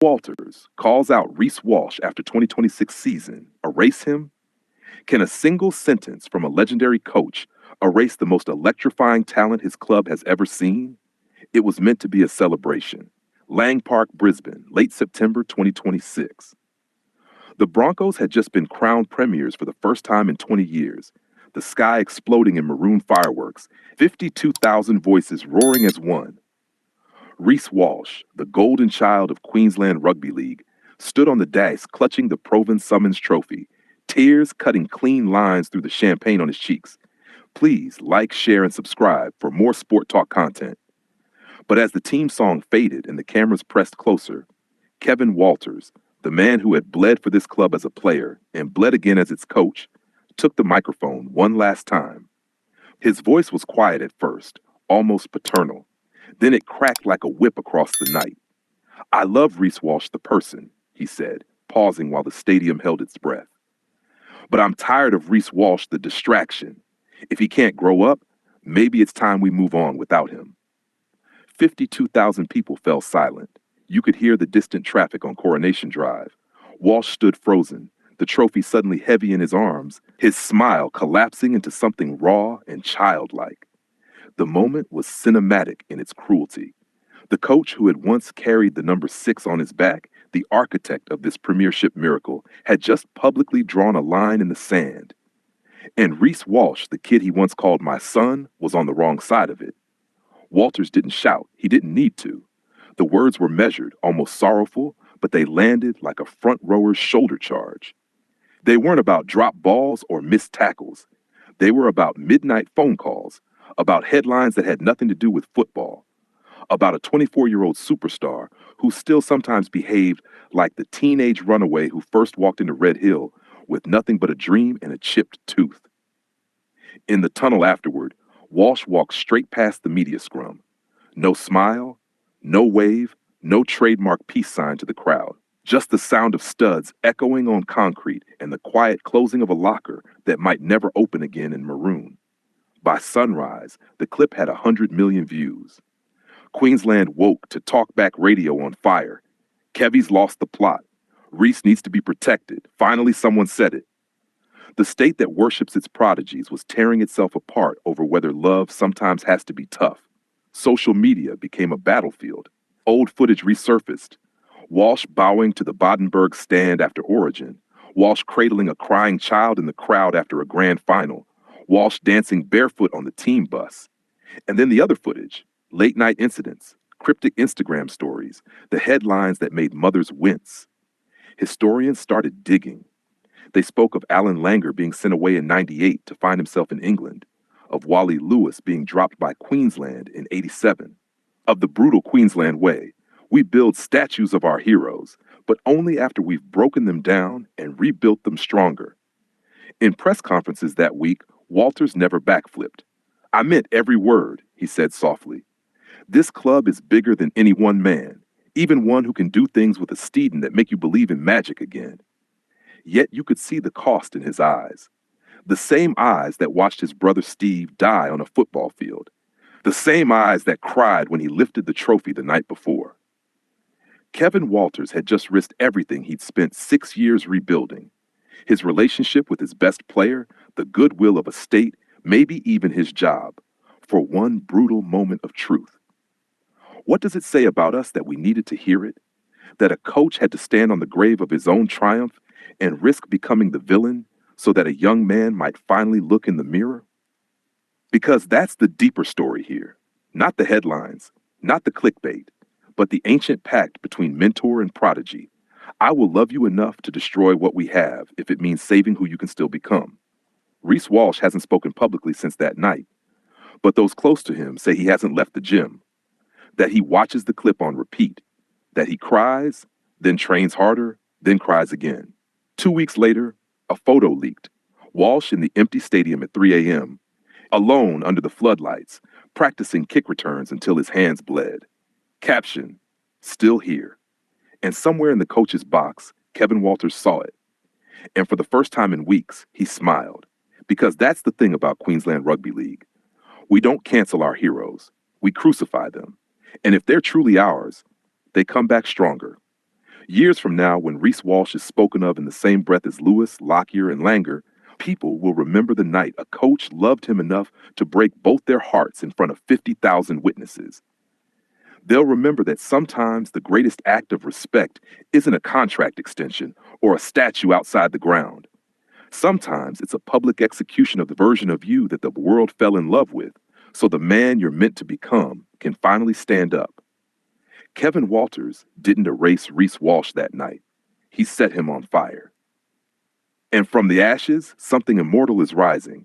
Walters calls out Reece Walsh after 2026 season. Erase him? Can a single sentence from a legendary coach erase the most electrifying talent his club has ever seen? It was meant to be a celebration. Lang Park, Brisbane, late September 2026. The Broncos had just been crowned premiers for the first time in 20 years, the sky exploding in maroon fireworks, 52,000 voices roaring as one. Reece Walsh, the golden child of Queensland Rugby League, stood on the dais clutching the Proven Summons trophy, tears cutting clean lines through the champagne on his cheeks. Please like, share, and subscribe for more Sport Talk content. But as the team song faded and the cameras pressed closer, Kevin Walters, the man who had bled for this club as a player and bled again as its coach, took the microphone one last time. His voice was quiet at first, almost paternal. Then it cracked like a whip across the night. "I love Reece Walsh the person," he said, pausing while the stadium held its breath. "But I'm tired of Reece Walsh the distraction. If he can't grow up, maybe it's time we move on without him." 52,000 people fell silent. You could hear the distant traffic on Coronation Drive. Walsh stood frozen, the trophy suddenly heavy in his arms, his smile collapsing into something raw and childlike. The moment was cinematic in its cruelty. The coach who had once carried the number 6 on his back, the architect of this Premiership miracle, had just publicly drawn a line in the sand. And Reece Walsh, the kid he once called my son, was on the wrong side of it. Walters didn't shout. He didn't need to. The words were measured, almost sorrowful, but they landed like a front rower's shoulder charge. They weren't about drop balls or missed tackles. They were about midnight phone calls, about headlines that had nothing to do with football, about a 24-year-old superstar who still sometimes behaved like the teenage runaway who first walked into Red Hill with nothing but a dream and a chipped tooth. In the tunnel afterward, Walsh walked straight past the media scrum. No smile, no wave, no trademark peace sign to the crowd. Just the sound of studs echoing on concrete and the quiet closing of a locker that might never open again in maroon. By sunrise, the clip had 100 million views. Queensland woke to talkback radio on fire. Kevvie's lost the plot. Reece needs to be protected. Finally, someone said it. The state that worships its prodigies was tearing itself apart over whether love sometimes has to be tough. Social media became a battlefield. Old footage resurfaced. Walsh bowing to the Badenberg stand after Origin. Walsh cradling a crying child in the crowd after a grand final. Walsh dancing barefoot on the team bus. And then the other footage, late-night incidents, cryptic Instagram stories, the headlines that made mothers wince. Historians started digging. They spoke of Alan Langer being sent away in '98 to find himself in England, of Wally Lewis being dropped by Queensland in '87, of the brutal Queensland way. We build statues of our heroes, but only after we've broken them down and rebuilt them stronger. In press conferences that week, Walters never backflipped. "I meant every word," he said softly. "This club is bigger than any one man, even one who can do things with a Steeden that make you believe in magic again." Yet you could see the cost in his eyes. The same eyes that watched his brother Steve die on a football field. The same eyes that cried when he lifted the trophy the night before. Kevin Walters had just risked everything he'd spent 6 years rebuilding. His relationship with his best player, the goodwill of a state, maybe even his job, for one brutal moment of truth. What does it say about us that we needed to hear it? That a coach had to stand on the grave of his own triumph and risk becoming the villain so that a young man might finally look in the mirror? Because that's the deeper story here. Not the headlines, not the clickbait, but the ancient pact between mentor and prodigy. I will love you enough to destroy what we have if it means saving who you can still become. Reece Walsh hasn't spoken publicly since that night, but those close to him say he hasn't left the gym, that he watches the clip on repeat, that he cries, then trains harder, then cries again. 2 weeks later, a photo leaked. Walsh in the empty stadium at 3 a.m., alone under the floodlights, practicing kick returns until his hands bled. Caption, "Still here." And somewhere in the coach's box, Kevin Walters saw it. And for the first time in weeks, he smiled. Because that's the thing about Queensland Rugby League. We don't cancel our heroes. We crucify them. And if they're truly ours, they come back stronger. Years from now, when Reece Walsh is spoken of in the same breath as Lewis, Lockyer, and Langer, people will remember the night a coach loved him enough to break both their hearts in front of 50,000 witnesses. They'll remember that sometimes the greatest act of respect isn't a contract extension or a statue outside the ground. Sometimes it's a public execution of the version of you that the world fell in love with, so the man you're meant to become can finally stand up. Kevin Walters didn't erase Reece Walsh that night. He set him on fire. And from the ashes, something immortal is rising.